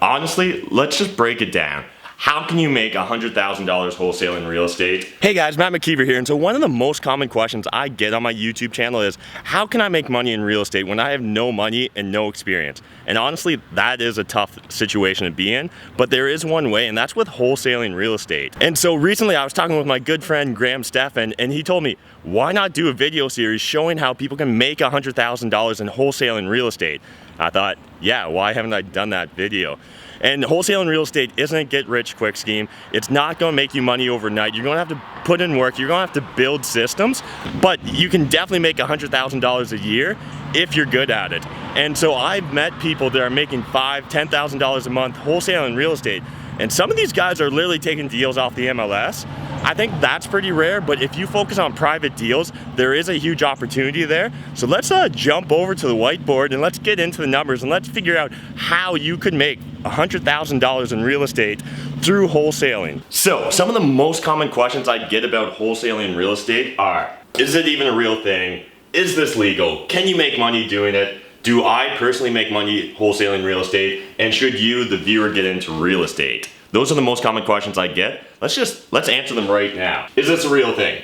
Honestly, let's just break it down. How can you make $100,000 wholesaling real estate? Hey guys, Matt McKeever here, and so one of the most common questions I get on my YouTube channel is, how can I make money in real estate when I have no money and no experience? And honestly, that is a tough situation to be in, but there is one way, and that's with wholesaling real estate. And so recently I was talking with my good friend Graham Stephan, and he told me, why not do a video series showing how people can make $100,000 in wholesaling real estate? I thought, yeah, why haven't I done that video? And wholesaling real estate isn't a get-rich-quick scheme. It's not going to make you money overnight. You're going to have to put in work. You're going to have to build systems, but you can definitely make $100,000 a year if you're good at it. And so I've met people that are making $5,000, $10,000 a month wholesaling real estate, and some of these guys are literally taking deals off the MLS. I think that's pretty rare, but if you focus on private deals, there is a huge opportunity there. So let's jump over to the whiteboard and let's get into the numbers and let's figure out how you could make $100,000 in real estate through wholesaling. So some of the most common questions I get about wholesaling real estate are, is it even a real thing? Is this legal? Can you make money doing it? Do I personally make money wholesaling real estate? And should you, the viewer, get into real estate? Those are the most common questions I get. Let's answer them right now. Is this a real thing?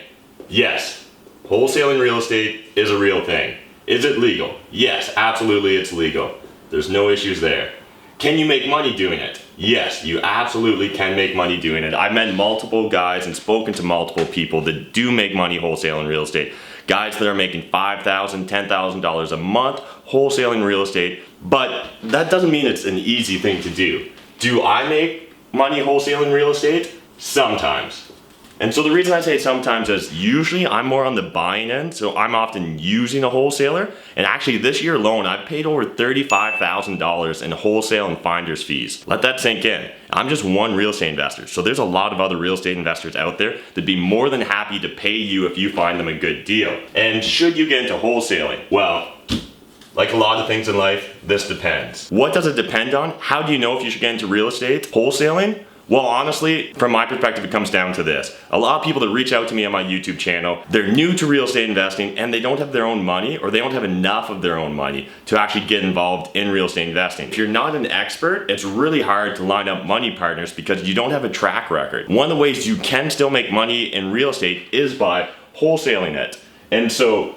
Yes. Wholesaling real estate is a real thing. Is it legal? Yes, absolutely it's legal. There's no issues there. Can you make money doing it? Yes, you absolutely can make money doing it. I've met multiple guys and spoken to multiple people that do make money wholesaling real estate. Guys that are making $5,000, $10,000 a month wholesaling real estate, but that doesn't mean it's an easy thing to do. Do I make money wholesaling real estate? Sometimes. And so the reason I say sometimes is usually I'm more on the buying end, so I'm often using a wholesaler. And actually this year alone, I've paid over $35,000 in wholesale and finder's fees. Let that sink in. I'm just one real estate investor. So there's a lot of other real estate investors out there that'd be more than happy to pay you if you find them a good deal. And should you get into wholesaling? Well, like a lot of things in life, this depends. What does it depend on? How do you know if you should get into real estate? Wholesaling? Well, honestly, from my perspective, it comes down to this. A lot of people that reach out to me on my YouTube channel, they're new to real estate investing and they don't have their own money, or they don't have enough of their own money to actually get involved in real estate investing. If you're not an expert, it's really hard to line up money partners because you don't have a track record. One of the ways you can still make money in real estate is by wholesaling it. And so,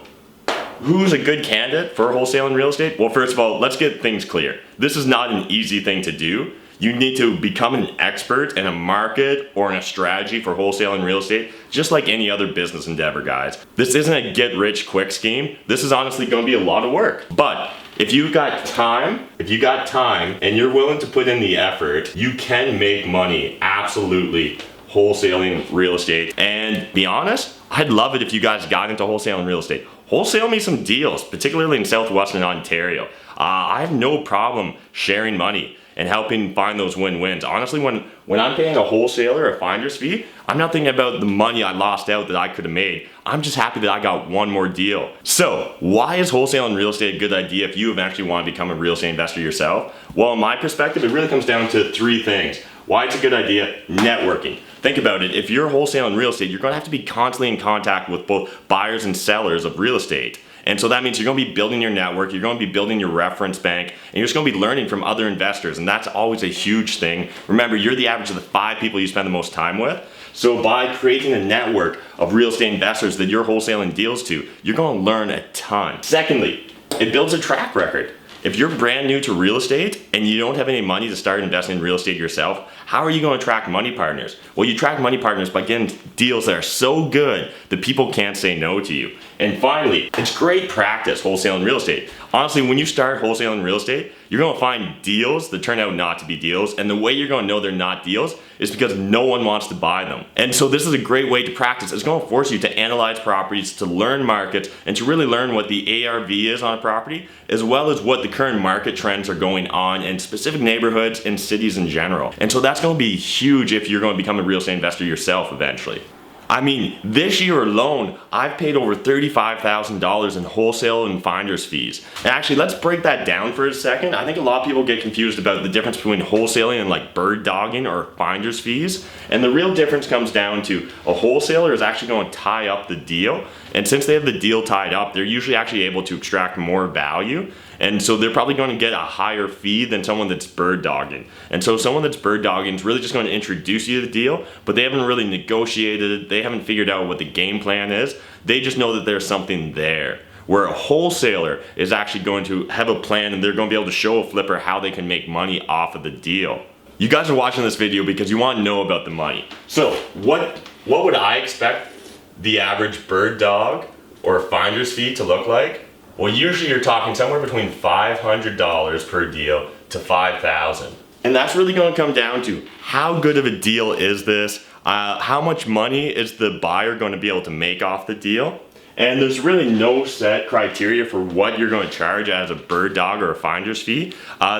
who's a good candidate for wholesaling real estate? Well, first of all, let's get things clear. This is not an easy thing to do. You need to become an expert in a market or in a strategy for wholesaling real estate, just like any other business endeavor, guys. This isn't a get-rich-quick scheme. This is honestly going to be a lot of work. But if you got time and you're willing to put in the effort, you can make money absolutely wholesaling real estate. And be honest, I'd love it if you guys got into wholesaling real estate. Wholesale me some deals, particularly in Southwestern Ontario. I have no problem sharing money and helping find those win-wins. Honestly, when I'm paying a wholesaler a finder's fee, I'm not thinking about the money I lost out that I could have made. I'm just happy that I got one more deal. So, why is wholesaling real estate a good idea if you eventually want to become a real estate investor yourself? Well, in my perspective, it really comes down to three things. Why it's a good idea: networking. Think about it, if you're wholesaling real estate, you're gonna have to be constantly in contact with both buyers and sellers of real estate. And so that means you're gonna be building your network, you're gonna be building your reference bank, and you're just gonna be learning from other investors, and that's always a huge thing. Remember, you're the average of the 5 people you spend the most time with. So by creating a network of real estate investors that you're wholesaling deals to, you're gonna learn a ton. Secondly, it builds a track record. If you're brand new to real estate and you don't have any money to start investing in real estate yourself, how are you going to attract money partners? Well, you attract money partners by getting deals that are so good that people can't say no to you. And finally, it's great practice wholesaling real estate. Honestly, when you start wholesaling real estate, you're going to find deals that turn out not to be deals, and the way you're going to know they're not deals is because no one wants to buy them. And so this is a great way to practice. It's going to force you to analyze properties, to learn markets, and to really learn what the ARV is on a property, as well as what the current market trends are going on in specific neighborhoods and cities in general. And so that's going to be huge if you're going to become a real estate investor yourself eventually. I mean, this year alone, I've paid over $35,000 in wholesale and finder's fees. And actually, let's break that down for a second. I think a lot of people get confused about the difference between wholesaling and like bird dogging or finder's fees. And the real difference comes down to a wholesaler is actually going to tie up the deal. And since they have the deal tied up, they're usually actually able to extract more value. And so they're probably going to get a higher fee than someone that's bird dogging. And so someone that's bird dogging is really just going to introduce you to the deal, but they haven't really negotiated it. They haven't figured out what the game plan is. They just know that there's something there. Where a wholesaler is actually going to have a plan, and they're going to be able to show a flipper how they can make money off of the deal. You guys are watching this video because you want to know about the money. So what would I expect the average bird dog or finder's fee to look like? Well, usually you're talking somewhere between $500 per deal to $5,000. And that's really going to come down to how good of a deal is this? How much money is the buyer going to be able to make off the deal? And there's really no set criteria for what you're going to charge as a bird dog or a finder's fee.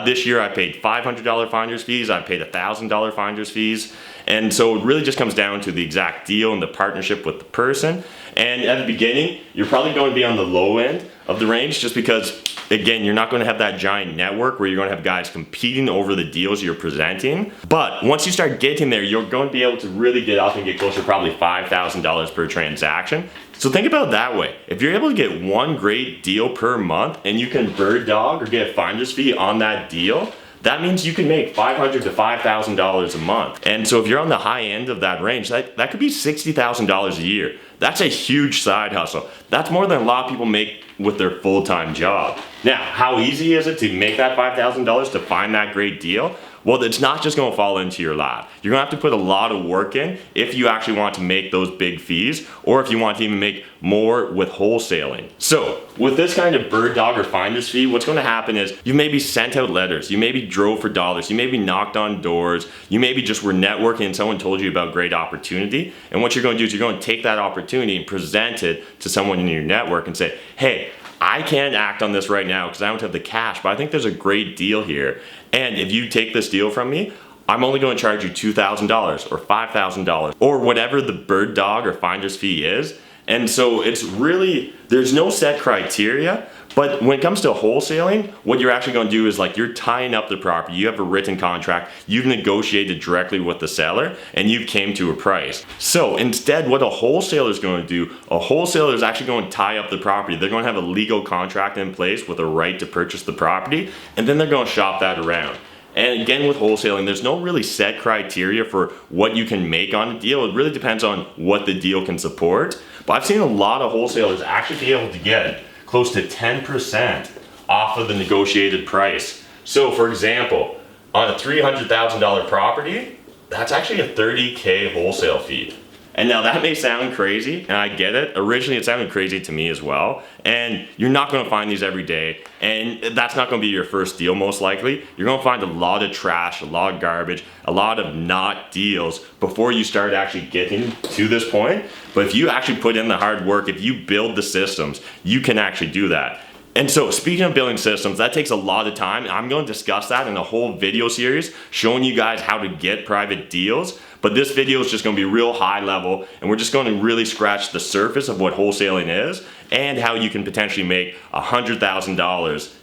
This year I paid $500 finder's fees, I paid $1,000 finder's fees. And so it really just comes down to the exact deal and the partnership with the person. And at the beginning, you're probably going to be on the low end of the range just because, again, you're not going to have that giant network where you're going to have guys competing over the deals you're presenting. But once you start getting there, you're going to be able to really get up and get closer to probably $5,000 per transaction. So think about it that way. If you're able to get one great deal per month and you can bird dog or get a finder's fee on that deal, that means you can make $500 to $5,000 a month. And so if you're on the high end of that range, that could be $60,000 a year. That's a huge side hustle. That's more than a lot of people make with their full-time job. Now, how easy is it to make that $5,000 to find that great deal? Well, it's not just going to fall into your lap. You're going to have to put a lot of work in if you actually want to make those big fees, or if you want to even make more with wholesaling. So with this kind of bird dog or finder's fee, what's going to happen is you maybe sent out letters, you maybe drove for dollars, you maybe knocked on doors, you maybe just were networking and someone told you about great opportunity. And what you're going to do is you're going to take that opportunity and present it to someone in your network and say, hey, I can't act on this right now because I don't have the cash, but I think there's a great deal here. And if you take this deal from me, I'm only going to charge you $2,000 or $5,000 or whatever the bird dog or finder's fee is. And so it's really, there's no set criteria, but when it comes to wholesaling, what you're actually going to do is like you're tying up the property, you have a written contract, you've negotiated directly with the seller, and you've came to a price. So instead, what a wholesaler is going to do, a wholesaler is actually going to tie up the property. They're going to have a legal contract in place with a right to purchase the property, and then they're going to shop that around. And again, with wholesaling, there's no really set criteria for what you can make on a deal. It really depends on what the deal can support. But I've seen a lot of wholesalers actually be able to get close to 10% off of the negotiated price. So for example, on a $300,000 property, that's actually a $30K wholesale fee. And now that may sound crazy, and I get it. Originally it sounded crazy to me as well. And you're not gonna find these every day. And that's not gonna be your first deal most likely. You're gonna find a lot of trash, a lot of garbage, a lot of not deals before you start actually getting to this point. But if you actually put in the hard work, if you build the systems, you can actually do that. And so speaking of building systems, that takes a lot of time. I'm going to discuss that in a whole video series showing you guys how to get private deals. But this video is just going to be real high level, and we're just going to really scratch the surface of what wholesaling is and how you can potentially make $100,000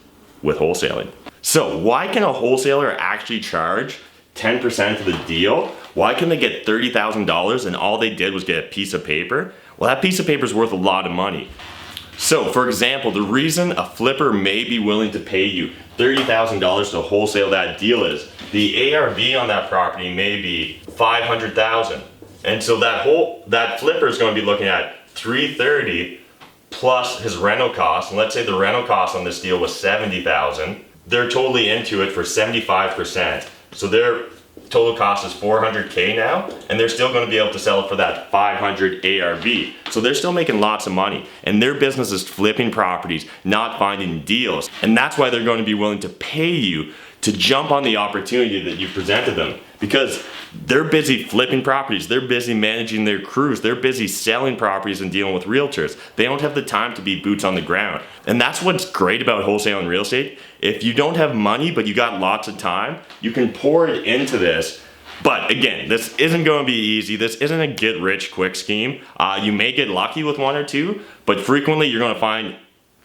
with wholesaling. So why can a wholesaler actually charge 10% of the deal? Why can they get $30,000 and all they did was get a piece of paper? Well, that piece of paper is worth a lot of money. So for example, the reason a flipper may be willing to pay you $30,000 to wholesale that deal is the ARV on that property may be $500,000. And so that flipper is going to be looking at $330,000 plus his rental costs. And let's say the rental cost on this deal was $70,000. They're totally into it for 75%. So their total cost is $400K now, and they're still going to be able to sell it for that $500 ARV. So they're still making lots of money, and their business is flipping properties, not finding deals. And that's why they're going to be willing to pay you to jump on the opportunity that you presented them, because they're busy flipping properties, they're busy managing their crews, they're busy selling properties and dealing with realtors. They don't have the time to be boots on the ground. And that's what's great about wholesaling real estate. If you don't have money, but you got lots of time, you can pour it into this. But again, this isn't going to be easy. This isn't a get rich quick scheme. You may get lucky with one or two, but frequently you're going to find,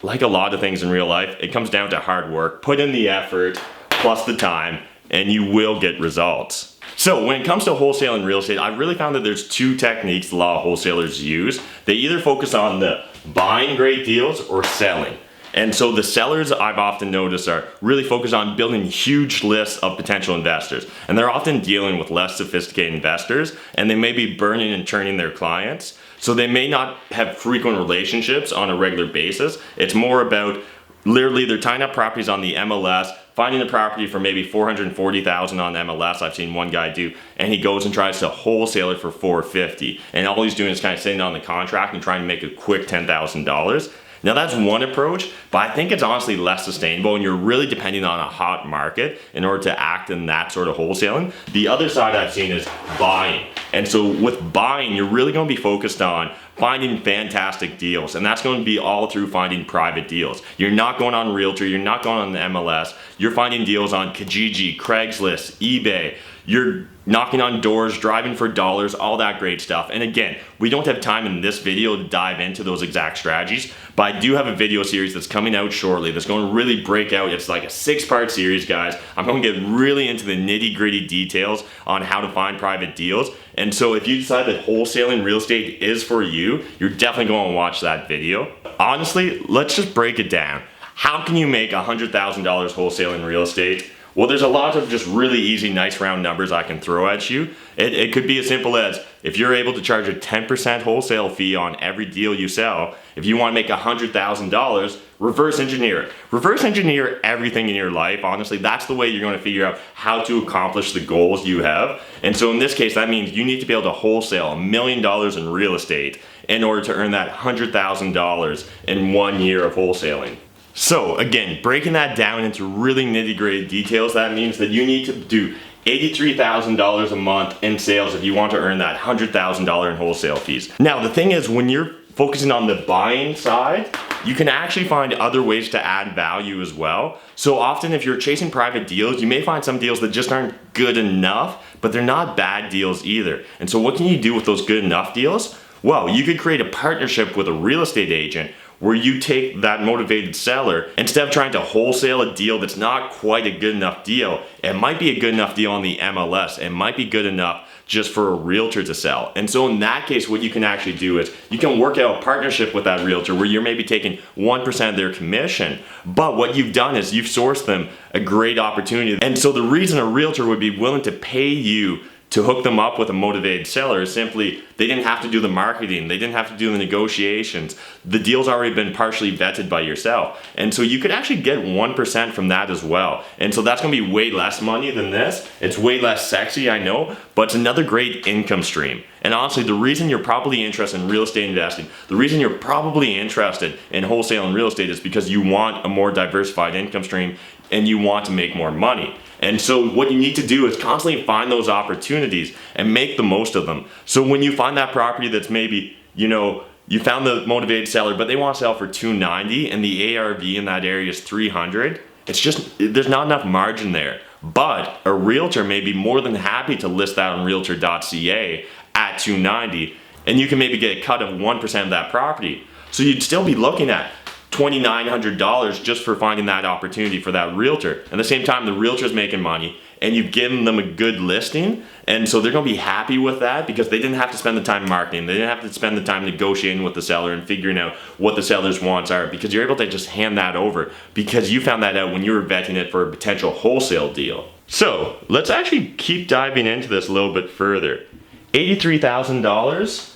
like a lot of things in real life, it comes down to hard work. Put in the effort plus the time, and you will get results. So when it comes to wholesaling real estate, I've really found that there's two techniques a lot of wholesalers use. They either focus on the buying great deals or selling. And so the sellers I've often noticed are really focused on building huge lists of potential investors. And they're often dealing with less sophisticated investors, and they may be burning and churning their clients. So they may not have frequent relationships on a regular basis. It's more about literally they're tying up properties on the MLS, finding a property for maybe $440,000 on MLS. I've seen one guy do, and he goes and tries to wholesale it for $450,000. And all he's doing is kind of sitting on the contract and trying to make a quick $10,000. Now that's one approach, but I think it's honestly less sustainable, and you're really depending on a hot market in order to act in that sort of wholesaling. The other side I've seen is buying. And so with buying, you're really going to be focused on finding fantastic deals, and that's going to be all through finding private deals. You're not going on Realtor, you're not going on the MLS, you're finding deals on Kijiji, Craigslist, eBay. You're knocking on doors, driving for dollars, all that great stuff. And again, we don't have time in this video to dive into those exact strategies, but I do have a video series that's coming out shortly that's going to really break out. It's like a 6-part series, guys. I'm going to get really into the nitty-gritty details on how to find private deals. And so if you decide that wholesaling real estate is for you, you're definitely going to watch that video. Honestly, let's just break it down. How can you make $100,000 wholesaling real estate? Well, there's a lot of just really easy, nice round numbers I can throw at you. It could be as simple as if you're able to charge a 10% wholesale fee on every deal you sell, if you want to make $100,000, reverse engineer it. Reverse engineer everything in your life. Honestly, that's the way you're going to figure out how to accomplish the goals you have. And so in this case, that means you need to be able to wholesale $1 million in real estate in order to earn that $100,000 in 1 year of wholesaling. So again, breaking that down into really nitty-gritty details, that means that you need to do $83,000 a month in sales if you want to earn that $100,000 in wholesale fees. Now, the thing is, when you're focusing on the buying side, you can actually find other ways to add value as well. So often if you're chasing private deals, you may find some deals that just aren't good enough, but they're not bad deals either. And so what can you do with those good enough deals? Well, you could create a partnership with a real estate agent where you take that motivated seller, instead of trying to wholesale a deal that's not quite a good enough deal, it might be a good enough deal on the MLS, it might be good enough just for a realtor to sell. And so in that case, what you can actually do is you can work out a partnership with that realtor where you're maybe taking 1% of their commission, but what you've done is you've sourced them a great opportunity. And so the reason a realtor would be willing to pay you to hook them up with a motivated seller is simply they didn't have to do the marketing, they didn't have to do the negotiations. The deal's already been partially vetted by yourself. And so you could actually get 1% from that as well. And so that's gonna be way less money than this. It's way less sexy, I know, but it's another great income stream. And honestly, the reason you're probably interested in real estate investing, the reason you're probably interested in wholesale and real estate is because you want a more diversified income stream and you want to make more money. And so what you need to do is constantly find those opportunities and make the most of them. So when you find that property that's maybe, you found the motivated seller, but they want to sell for $290 and the ARV in that area is $300, it's just, there's not enough margin there. But a realtor may be more than happy to list that on realtor.ca at $290, and you can maybe get a cut of 1% of that property. So you'd still be looking at $2,900 just for finding that opportunity for that realtor. At the same time, the realtor's making money and you've given them a good listing, and so they're gonna be happy with that because they didn't have to spend the time marketing, they didn't have to spend the time negotiating with the seller and figuring out what the seller's wants are, because you're able to just hand that over because you found that out when you were vetting it for a potential wholesale deal. So let's actually keep diving into this a little bit further. $83,000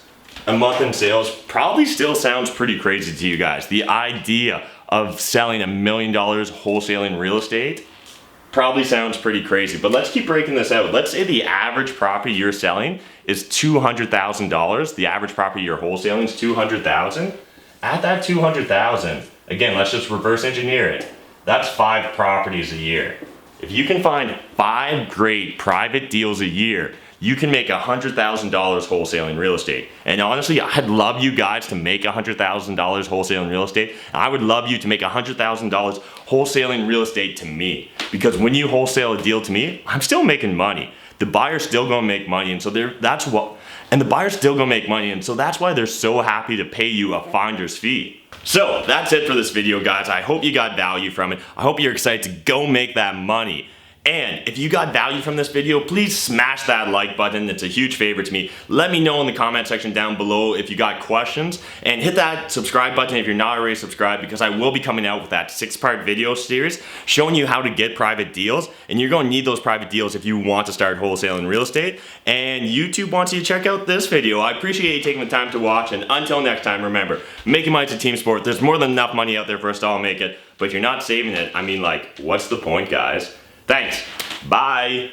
a month in sales probably still sounds pretty crazy to you guys. The idea of selling $1 million wholesaling real estate probably sounds pretty crazy, but let's keep breaking this out. Let's say the average property you're selling is $200,000. The average property you're wholesaling is $200,000. At that $200,000, again, let's just reverse engineer it. That's 5 properties a year. If you can find 5 great private deals a year, you can make $100,000 wholesaling real estate. And honestly, I'd love you guys to make $100,000 wholesaling real estate. I would love you to make $100,000 wholesaling real estate to me. Because when you wholesale a deal to me, I'm still making money. The buyer's still gonna make money, and so the buyer's still gonna make money, and so that's why they're so happy to pay you a finder's fee. So that's it for this video, guys. I hope you got value from it. I hope you're excited to go make that money. And if you got value from this video, please smash that like button. It's a huge favor to me. Let me know in the comment section down below if you got questions, and hit that subscribe button if you're not already subscribed, because I will be coming out with that 6-part video series showing you how to get private deals, and you're going to need those private deals if you want to start wholesaling real estate. And YouTube wants you to check out this video. I appreciate you taking the time to watch, and until next time, remember, making money is a team sport. There's more than enough money out there for us to all make it, but if you're not saving it, I mean, like, what's the point, guys? Thanks. Bye.